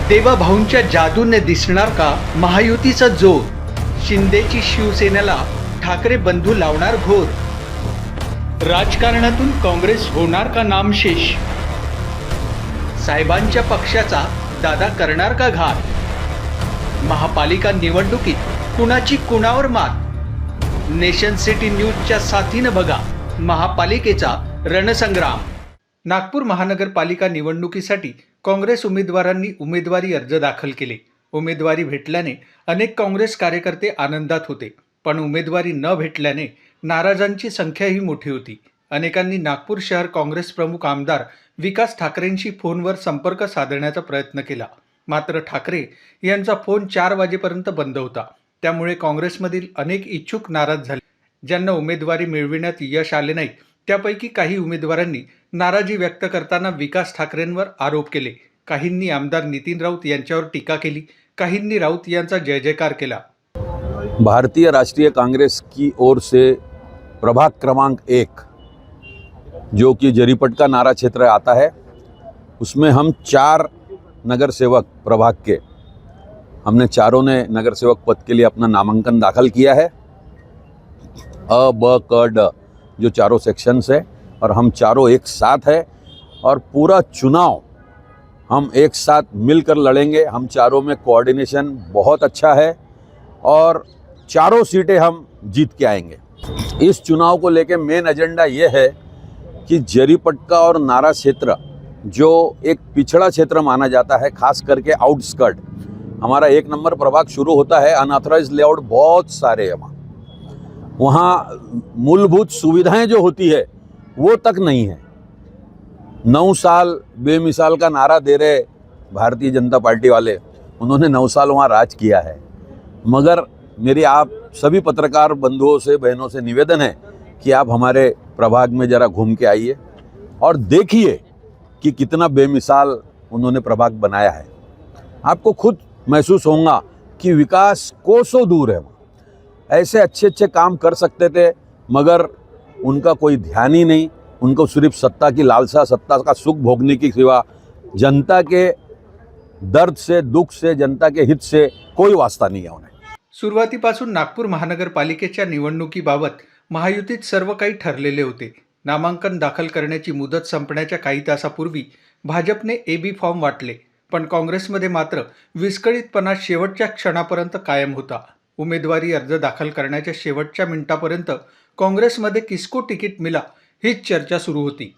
देवाभाऊंच्या जादूने दिसणार का महायुतीचा जोर? शिंदेची शिवसेनेला ठाकरे बंधू लावणार घोर. राजकारणातून काँग्रेस होणार का नामशेष? साहेबांच्या पक्षाचा दादा करणार का घात? महापालिका निवडणुकीत कुणाची कुणावर मात? नेशन सिटी न्यूजच्या साथीनं बघा महापालिकेचा रणसंग्राम. नागपूर महानगरपालिका निवडणुकीसाठी काँग्रेस उमेदवारांनी उमेदवारी अर्ज दाखल केले. उमेदवारी भेटल्याने अनेक काँग्रेस कार्यकर्ते आनंदात होते, पण उमेदवारी न भेटल्याने नाराजांची संख्याही मोठी होती. अनेकांनी नागपूर शहर काँग्रेस प्रमुख आमदार विकास ठाकरेंशी फोनवर संपर्क साधण्याचा प्रयत्न केला, मात्र ठाकरे यांचा फोन 4 वाजेपर्यंत बंद होता. त्यामुळे काँग्रेसमधील अनेक इच्छुक नाराज झाले. ज्यांना उमेदवारी मिळविण्यात यश आले नाही त्यापैकी काही उमेदवारांनी नाराजी व्यक्त करताना विकास ठाकरेंवर आरोप केले. काहींनी आमदार नितीन राऊत यांच्यावर टीका केली, काहींनी राऊत यांचा जय जयकार केला. भारतीय राष्ट्रीय कांग्रेस की ओर से प्रभाग क्रमांक 1 जो कि जरीपट का नारा क्षेत्र आता है, उसमें हम 4 नगर सेवक प्रभाग के हमने चारों ने नगर सेवक पद के लिए अपना नामांकन दाखिल किया है. अ ब क ड जो चारों सेक्शंस है और हम चारों एक साथ है और पूरा चुनाव हम एक साथ मिलकर लड़ेंगे. हम चारों में कोऑर्डिनेशन बहुत अच्छा है और चारों सीटें हम जीत के आएंगे. इस चुनाव को लेके मेन एजेंडा ये है कि जरीपटका और नारा क्षेत्र जो एक पिछड़ा क्षेत्र माना जाता है, खास करके आउटस्कर्ट, हमारा 1 नंबर प्रभाग शुरू होता है. अनऑथराइज्ड लेआउट बहुत सारे हैं वहाँ मूलभूत सुविधाएं जो होती है वो तक नहीं है. 9 साल बेमिसाल का नारा दे रहे भारतीय जनता पार्टी वाले, उन्होंने 9 साल वहाँ राज किया है. मगर मेरी आप सभी पत्रकार बंधुओं से, बहनों से निवेदन है कि आप हमारे प्रभाग में ज़रा घूम के आइए और देखिए कि कितना बेमिसाल उन्होंने प्रभाग बनाया है. आपको खुद महसूस होगा कि विकास कोसों दूर है. ऐसे अच्छे अच्छे काम कर सकते थे मगर उनका कोई ध्यान ही नहीं. उनको सिर्फ सत्ता की लालसा, सत्ता का सुख भोगने की सिवा जनता के दर्द से, दुख से, जनता के हित से कोई वास्ता नहीं है उन्हें. सुरुवातीपासून नागपूर महानगरपालिकेच्या निवडणुकीबाबत महायुतीत सर्व काही ठरलेले होते. नामांकन दाखल करण्याची मुदत संपण्याच्या काही तासापूर्वी भाजपने AB फॉर्म वाटले, पण काँग्रेसमध्ये मात्र विस्कळीतपणा शेवटच्या क्षणापर्यंत कायम होता. उमेदवारी अर्ज दाखल करण्याच्या शेवटच्या मिनिटापर्यंत काँग्रेसमध्ये किसको तिकीट मिला हीच चर्चा सुरू होती.